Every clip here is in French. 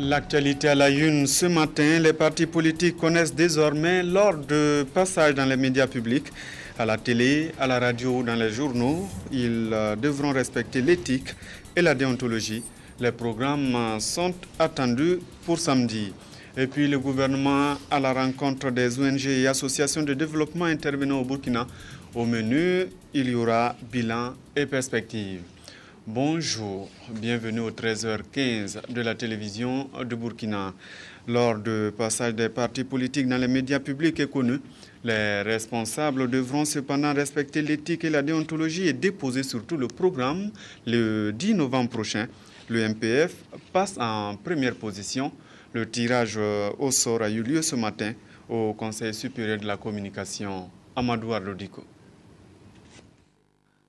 L'actualité à la une ce matin, les partis politiques connaissent désormais lors de passage dans les médias publics, à la télé, à la radio ou dans les journaux, ils devront respecter l'éthique et la déontologie. Les programmes sont attendus pour samedi. Et puis le gouvernement à la rencontre des ONG et associations de développement intervenant au Burkina. Au menu, il y aura bilan et perspectives. Bonjour, bienvenue au 13h15 de la télévision de Burkina. Lors du passage des partis politiques dans les médias publics et connus, les responsables devront cependant respecter l'éthique et la déontologie et déposer surtout le programme le 10 novembre prochain. Le MPF passe en première position. Le tirage au sort a eu lieu ce matin au Conseil supérieur de la communication. Amadou Ardodiko.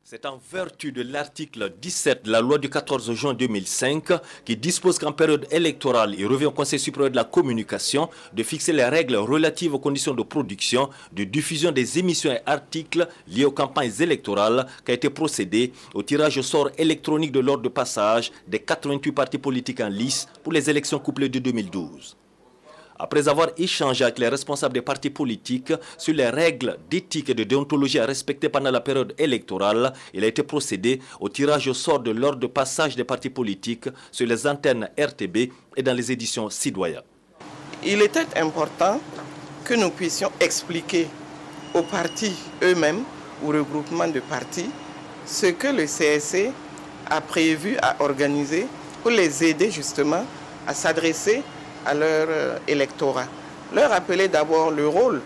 C'est en vertu de l'article 17 de la loi du 14 juin 2005 qui dispose qu'en période électorale, il revient au Conseil supérieur de la communication de fixer les règles relatives aux conditions de production, de diffusion des émissions et articles liés aux campagnes électorales qu'a été procédé au tirage au sort électronique de l'ordre de passage des 88 partis politiques en lice pour les élections couplées de 2012. Après avoir échangé avec les responsables des partis politiques sur les règles d'éthique et de déontologie à respecter pendant la période électorale, il a été procédé au tirage au sort de l'ordre de passage des partis politiques sur les antennes RTB et dans les éditions Sidoya. Il était important que nous puissions expliquer aux partis eux-mêmes, ou regroupements de partis, ce que le CSC a prévu à organiser pour les aider justement à s'adresser à leur électorat. Leur rappeler d'abord le rôle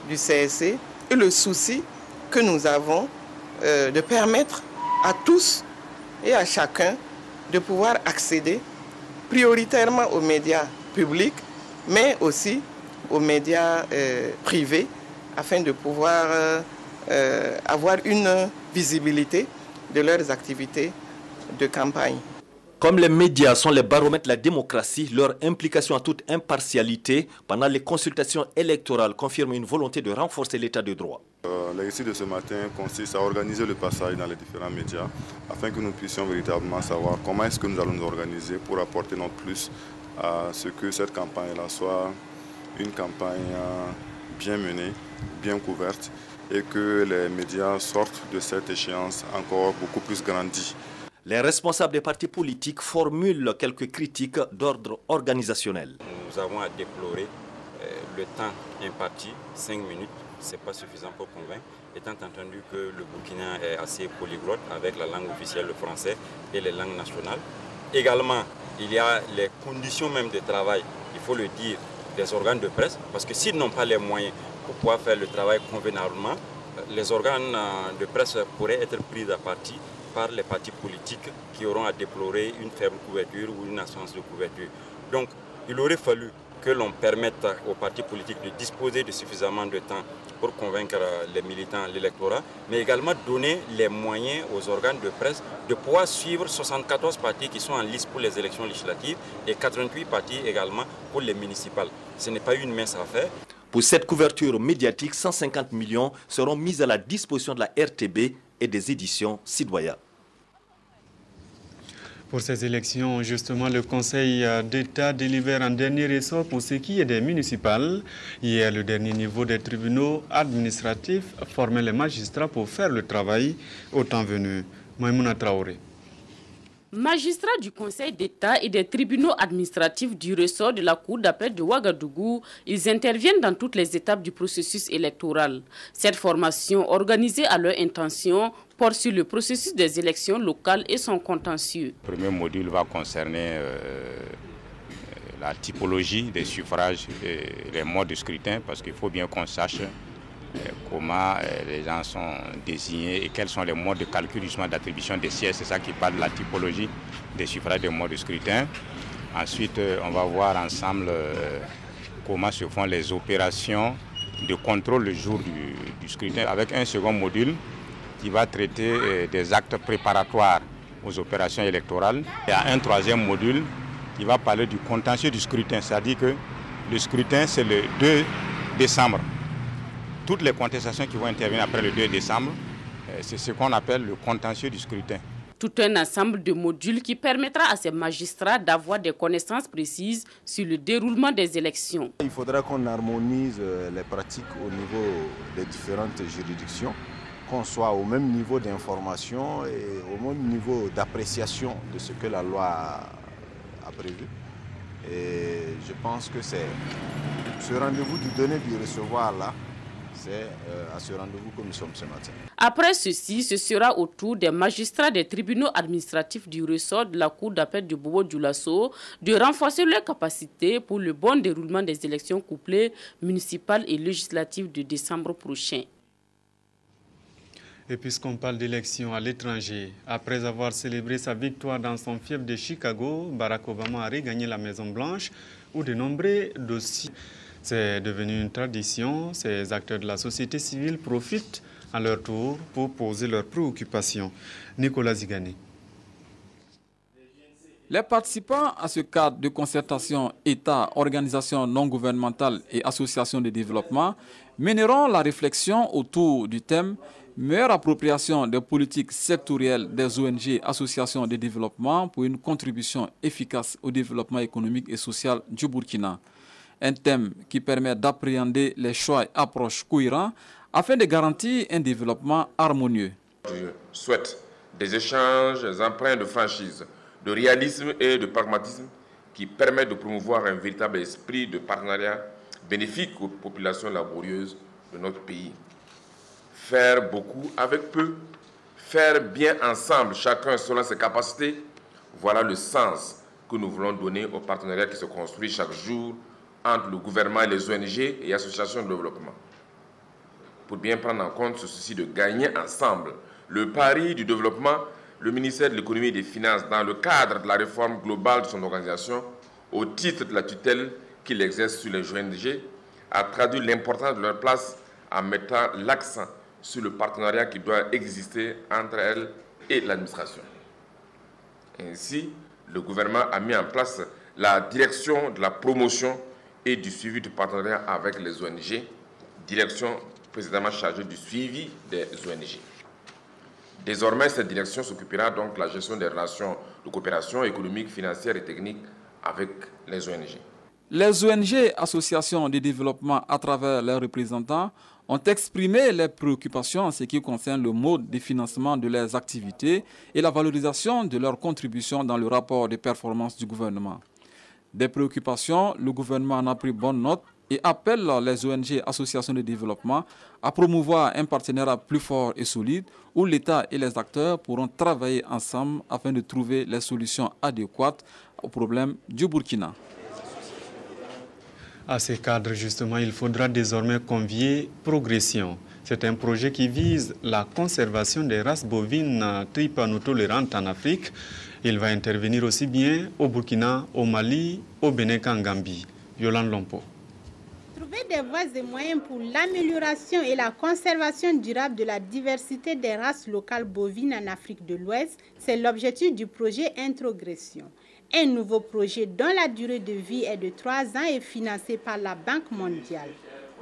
du CSC et le souci que nous avons de permettre à tous et à chacun de pouvoir accéder prioritairement aux médias publics, mais aussi aux médias privés, afin de pouvoir avoir une visibilité de leurs activités de campagne. Comme les médias sont les baromètres de la démocratie, leur implication en toute impartialité pendant les consultations électorales confirme une volonté de renforcer l'état de droit. L'exercice de ce matin consiste à organiser le passage dans les différents médias afin que nous puissions véritablement savoir comment est-ce que nous allons nous organiser pour apporter notre plus à ce que cette campagne-là soit une campagne bien menée, bien couverte et que les médias sortent de cette échéance encore beaucoup plus grandie. Les responsables des partis politiques formulent quelques critiques d'ordre organisationnel. Nous avons à déplorer le temps imparti, 5 minutes, ce n'est pas suffisant pour convaincre, étant entendu que le Burkina est assez polyglotte avec la langue officielle, le français et les langues nationales. Également, il y a les conditions même de travail, il faut le dire, des organes de presse, parce que s'ils n'ont pas les moyens pour pouvoir faire le travail convenablement, les organes de presse pourraient être pris à partie par les partis politiques qui auront à déplorer une faible couverture ou une absence de couverture. Donc, il aurait fallu que l'on permette aux partis politiques de disposer de suffisamment de temps pour convaincre les militants, l'électorat, mais également donner les moyens aux organes de presse de pouvoir suivre 74 partis qui sont en liste pour les élections législatives et 88 partis également pour les municipales. Ce n'est pas une mince affaire. Pour cette couverture médiatique, 150 millions seront mis à la disposition de la RTB et des éditions Sidoya. Pour ces élections, justement, le Conseil d'État délibère en dernier ressort pour ce qui est des municipales. Hier, le dernier niveau des tribunaux administratifs formait les magistrats pour faire le travail au temps venu. Maïmouna Traoré. Magistrats du Conseil d'État et des tribunaux administratifs du ressort de la Cour d'appel de Ouagadougou, ils interviennent dans toutes les étapes du processus électoral. Cette formation, organisée à leur intention, porte sur le processus des élections locales et son contentieux. Le premier module va concerner la typologie des suffrages et les modes de scrutin, parce qu'il faut bien qu'on sache comment les gens sont désignés et quels sont les modes de calcul justement d'attribution des sièges. C'est ça qui parle de la typologie des suffrages des modes de scrutin. Ensuite, on va voir ensemble comment se font les opérations de contrôle le jour du scrutin, avec un second module qui va traiter des actes préparatoires aux opérations électorales. Il y a un troisième module qui va parler du contentieux du scrutin, c'est-à-dire que le scrutin c'est le 2 décembre. Toutes les contestations qui vont intervenir après le 2 décembre, c'est ce qu'on appelle le contentieux du scrutin. Tout un ensemble de modules qui permettra à ces magistrats d'avoir des connaissances précises sur le déroulement des élections. Il faudra qu'on harmonise les pratiques au niveau des différentes juridictions, qu'on soit au même niveau d'information et au même niveau d'appréciation de ce que la loi a prévu. Et je pense que c'est ce rendez-vous du donner du recevoir là, c'est à ce rendez-vous que nous sommes ce matin. Après ceci, ce sera au tour des magistrats des tribunaux administratifs du ressort de la Cour d'appel de Bobo-Dioulasso de renforcer leurs capacités pour le bon déroulement des élections couplées municipales et législatives de décembre prochain. Et puisqu'on parle d'élections à l'étranger, après avoir célébré sa victoire dans son fief de Chicago, Barack Obama a regagné la Maison-Blanche où de nombreux dossiers. C'est devenu une tradition. Ces acteurs de la société civile profitent à leur tour pour poser leurs préoccupations. Nicolas Zigani. Les participants à ce cadre de concertation État, organisations non gouvernementales et associations de développement mèneront la réflexion autour du thème « Meilleure appropriation des politiques sectorielles des ONG, associations de développement pour une contribution efficace au développement économique et social du Burkina ». Un thème qui permet d'appréhender les choix et approches cohérents afin de garantir un développement harmonieux. Je souhaite des échanges empreints de franchise, de réalisme et de pragmatisme qui permettent de promouvoir un véritable esprit de partenariat bénéfique aux populations laborieuses de notre pays. Faire beaucoup avec peu, faire bien ensemble, chacun selon ses capacités, voilà le sens que nous voulons donner au partenariat qui se construit chaque jour entre le gouvernement et les ONG et associations de développement. Pour bien prendre en compte ce souci de gagner ensemble le pari du développement, le ministère de l'Économie et des Finances, dans le cadre de la réforme globale de son organisation, au titre de la tutelle qu'il exerce sur les ONG, a traduit l'importance de leur place en mettant l'accent sur le partenariat qui doit exister entre elles et l'administration. Ainsi, le gouvernement a mis en place la direction de la promotion et du suivi du partenariat avec les ONG, direction précédemment chargée du suivi des ONG. Désormais, cette direction s'occupera donc de la gestion des relations de coopération économique, financière et technique avec les ONG. Les ONG, associations de développement à travers leurs représentants, ont exprimé les préoccupations en ce qui concerne le mode de financement de leurs activités et la valorisation de leurs contributions dans le rapport de performance du gouvernement. Des préoccupations, le gouvernement en a pris bonne note et appelle les ONG, associations de développement, à promouvoir un partenariat plus fort et solide où l'État et les acteurs pourront travailler ensemble afin de trouver les solutions adéquates aux problèmes du Burkina. À ces cadres, justement, il faudra désormais convier Progression. C'est un projet qui vise la conservation des races bovines trypanotolérantes en Afrique. Il va intervenir aussi bien au Burkina, au Mali, au Bénin qu'en Gambie. Yolande Lompo. Trouver des voies et moyens pour l'amélioration et la conservation durable de la diversité des races locales bovines en Afrique de l'Ouest, c'est l'objectif du projet Introgression. Un nouveau projet dont la durée de vie est de 3 ans et financé par la Banque mondiale.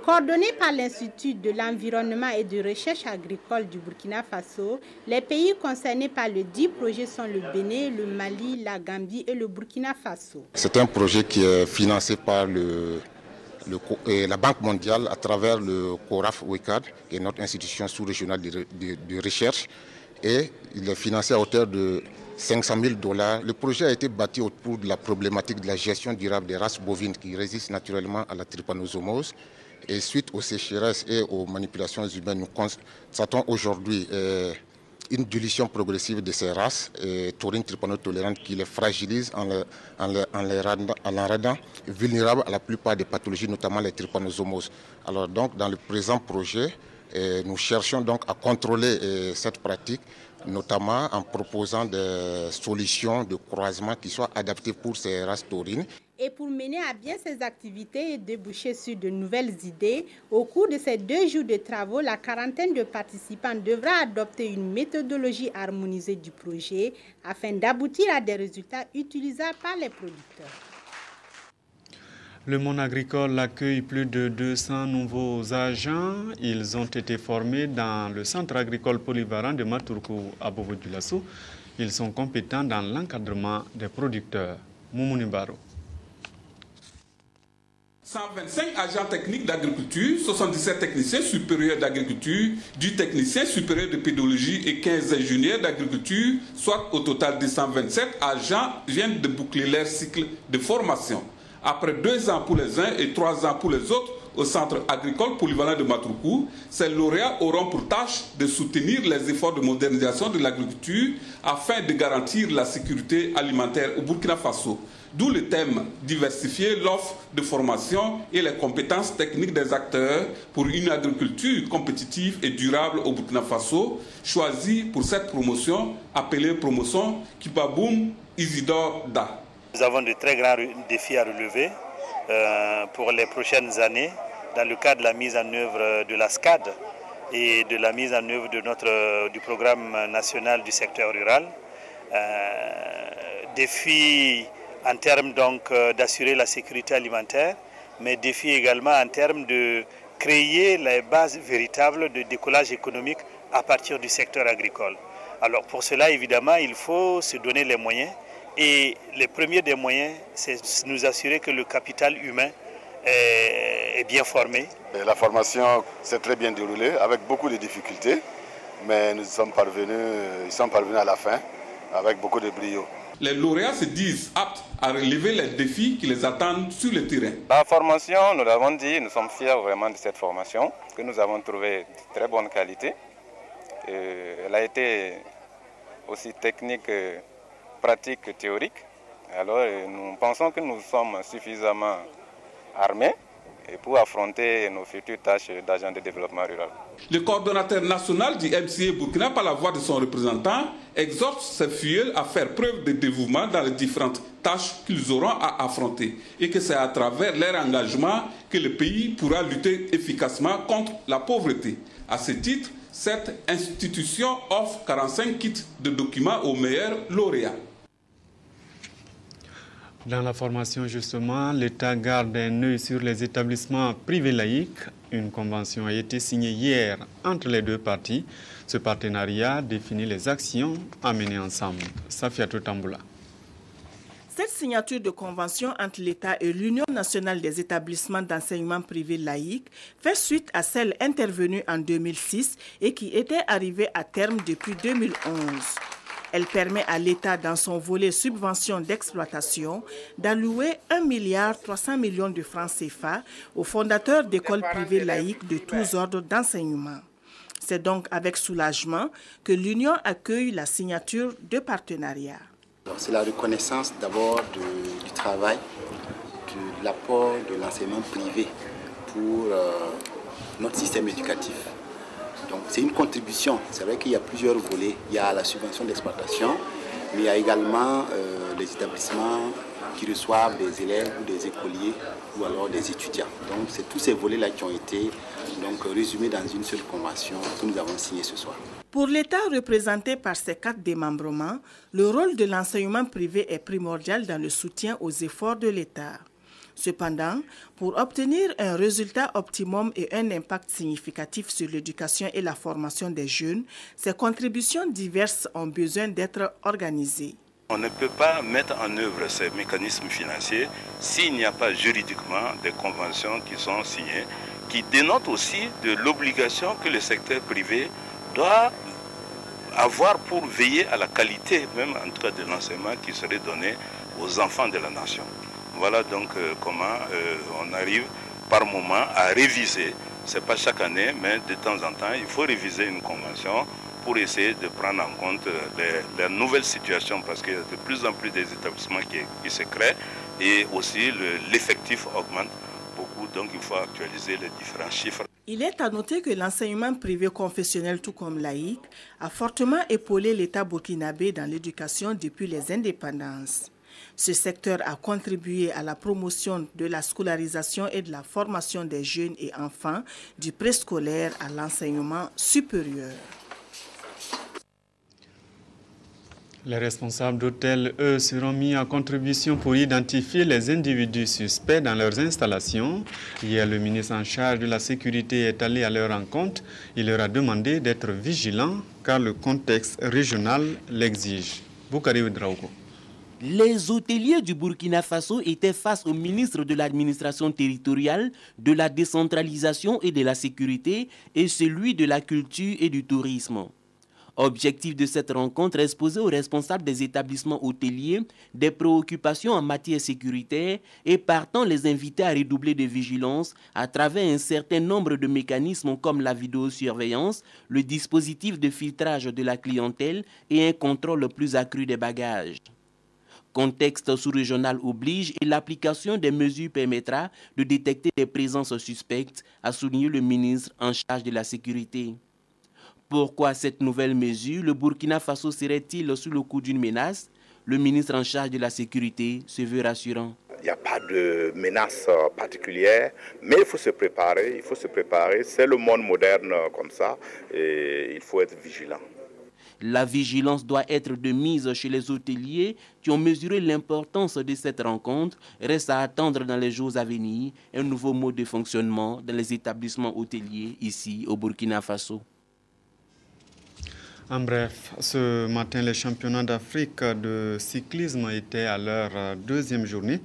Coordonné par l'Institut de l'environnement et de recherche agricole du Burkina Faso, les pays concernés par le dit projet sont le Bénin, le Mali, la Gambie et le Burkina Faso. C'est un projet qui est financé par la Banque mondiale à travers le CORAF-WECAD, qui est notre institution sous-régionale de recherche, et il est financé à hauteur de $500 000. Le projet a été bâti autour de la problématique de la gestion durable des races bovines qui résistent naturellement à la trypanosomose. Et suite aux sécheresses et aux manipulations humaines, nous constatons aujourd'hui une dilution progressive de ces races taurines trypanotolérantes qui les fragilisent en les rendant vulnérables à la plupart des pathologies, notamment les trypanosomoses. Alors donc, dans le présent projet, nous cherchons donc à contrôler cette pratique, notamment en proposant des solutions de croisement qui soient adaptées pour ces races taurines. Et pour mener à bien ces activités et déboucher sur de nouvelles idées, au cours de ces 2 jours de travaux, la quarantaine de participants devra adopter une méthodologie harmonisée du projet afin d'aboutir à des résultats utilisables par les producteurs. Le monde agricole accueille plus de 200 nouveaux agents. Ils ont été formés dans le centre agricole polyvalent de Maturku à Bobo-Dioulasso. Ils sont compétents dans l'encadrement des producteurs. Moumouni Baro. 125 agents techniques d'agriculture, 77 techniciens supérieurs d'agriculture, 10 techniciens supérieurs de pédologie et 15 ingénieurs d'agriculture, soit au total 227 agents viennent de boucler leur cycle de formation. Après 2 ans pour les uns et 3 ans pour les autres, au centre agricole polyvalent de Matrukou, ces lauréats auront pour tâche de soutenir les efforts de modernisation de l'agriculture afin de garantir la sécurité alimentaire au Burkina Faso. D'où le thème « Diversifier l'offre de formation et les compétences techniques des acteurs pour une agriculture compétitive et durable au Burkina Faso », choisi pour cette promotion appelée promotion Kibaboum Isidore Da. Nous avons de très grands défis à relever pour les prochaines années dans le cadre de la mise en œuvre de la SCAD et de la mise en œuvre de du programme national du secteur rural. Défis en termes donc d'assurer la sécurité alimentaire, mais défis également en termes de créer les bases véritables de décollage économique à partir du secteur agricole. Alors pour cela, évidemment, il faut se donner les moyens. Et le premier des moyens, c'est nous assurer que le capital humain est bien formé. La formation s'est très bien déroulée avec beaucoup de difficultés, mais ils sont parvenus à la fin avec beaucoup de brio. Les lauréats se disent aptes à relever les défis qui les attendent sur le terrain. La formation, nous l'avons dit, nous sommes fiers vraiment de cette formation que nous avons trouvée de très bonne qualité. Elle a été aussi technique, pratique que théorique. Alors nous pensons que nous sommes suffisamment armés pour affronter nos futures tâches d'agents de développement rural. Le coordonnateur national du MCA Burkina, par la voix de son représentant, exhorte ses filleaux à faire preuve de dévouement dans les différentes tâches qu'ils auront à affronter et que c'est à travers leur engagement que le pays pourra lutter efficacement contre la pauvreté. À ce titre, cette institution offre 45 kits de documents aux meilleurs lauréats. Dans la formation, justement, l'État garde un œil sur les établissements privés laïcs. Une convention a été signée hier entre les deux parties. Ce partenariat définit les actions à mener ensemble. Safiatou Tamboula. Cette signature de convention entre l'État et l'Union nationale des établissements d'enseignement privé laïque fait suite à celle intervenue en 2006 et qui était arrivée à terme depuis 2011. Elle permet à l'État, dans son volet subvention d'exploitation, d'allouer 1,3 milliard de francs CFA aux fondateurs d'écoles privées laïques de tous ordres d'enseignement. C'est donc avec soulagement que l'Union accueille la signature de partenariat. C'est la reconnaissance d'abord du travail, de l'apport de l'enseignement privé pour notre système éducatif. Donc c'est une contribution. C'est vrai qu'il y a plusieurs volets. Il y a la subvention d'exploitation, mais il y a également les établissements qui reçoivent des élèves ou des écoliers ou alors des étudiants. Donc c'est tous ces volets-là qui ont été résumés dans une seule convention que nous avons signée ce soir. Pour l'État représenté par ses 4 démembrements, le rôle de l'enseignement privé est primordial dans le soutien aux efforts de l'État. Cependant, pour obtenir un résultat optimum et un impact significatif sur l'éducation et la formation des jeunes, ces contributions diverses ont besoin d'être organisées. On ne peut pas mettre en œuvre ces mécanismes financiers s'il n'y a pas juridiquement des conventions qui sont signées, qui dénotent aussi de l'obligation que le secteur privé doit avoir pour veiller à la qualité, même en tout cas de l'enseignement qui serait donné aux enfants de la nation. Voilà donc comment on arrive par moment à réviser. Ce n'est pas chaque année, mais de temps en temps, il faut réviser une convention pour essayer de prendre en compte les nouvelles situations, parce qu'il y a de plus en plus des établissements qui se créent et aussi l'effectif augmente beaucoup, donc il faut actualiser les différents chiffres. Il est à noter que l'enseignement privé confessionnel, tout comme laïque, a fortement épaulé l'État burkinabé dans l'éducation depuis les indépendances. Ce secteur a contribué à la promotion de la scolarisation et de la formation des jeunes et enfants du préscolaire à l'enseignement supérieur. Les responsables d'hôtels, eux, seront mis en contribution pour identifier les individus suspects dans leurs installations. Hier, le ministre en charge de la sécurité est allé à leur rencontre. Il leur a demandé d'être vigilants car le contexte régional l'exige. Boukari Ouedraogo. Les hôteliers du Burkina Faso étaient face au ministre de l'administration territoriale, de la décentralisation et de la sécurité et celui de la culture et du tourisme. Objectif de cette rencontre, exposer aux responsables des établissements hôteliers des préoccupations en matière sécuritaire et partant les inviter à redoubler de vigilance à travers un certain nombre de mécanismes comme la vidéosurveillance, le dispositif de filtrage de la clientèle et un contrôle plus accru des bagages. Contexte sous-régional oblige et l'application des mesures permettra de détecter des présences suspectes, a souligné le ministre en charge de la sécurité. Pourquoi cette nouvelle mesure? Le Burkina Faso serait-il sous le coup d'une menace? Le ministre en charge de la sécurité se veut rassurant. Il n'y a pas de menace particulière, mais il faut se préparer, c'est le monde moderne comme ça, et il faut être vigilant. La vigilance doit être de mise chez les hôteliers qui ont mesuré l'importance de cette rencontre. Reste à attendre dans les jours à venir un nouveau mode de fonctionnement dans les établissements hôteliers ici au Burkina Faso. En bref, ce matin, les championnats d'Afrique de cyclisme étaient à leur deuxième journée.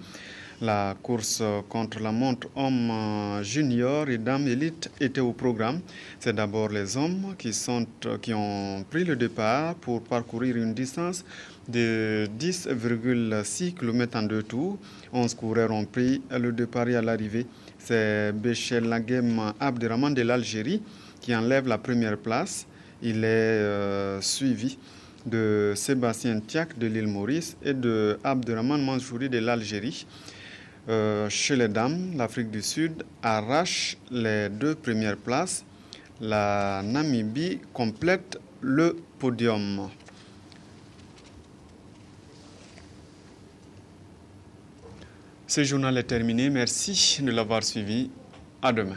La course contre la montre hommes juniors et dames élites était au programme. C'est d'abord les hommes qui ont pris le départ pour parcourir une distance de 10,6 km en 2 tours. 11 coureurs ont pris le départ et à l'arrivée. C'est Béchel Laghem Abderrahman de l'Algérie qui enlève la première place. Il est suivi de Sébastien Tiak de l'île Maurice et de Abderrahman Mansouri de l'Algérie. Chez les dames, l'Afrique du Sud arrache les 2 premières places. La Namibie complète le podium. Ce journal est terminé. Merci de l'avoir suivi. À demain.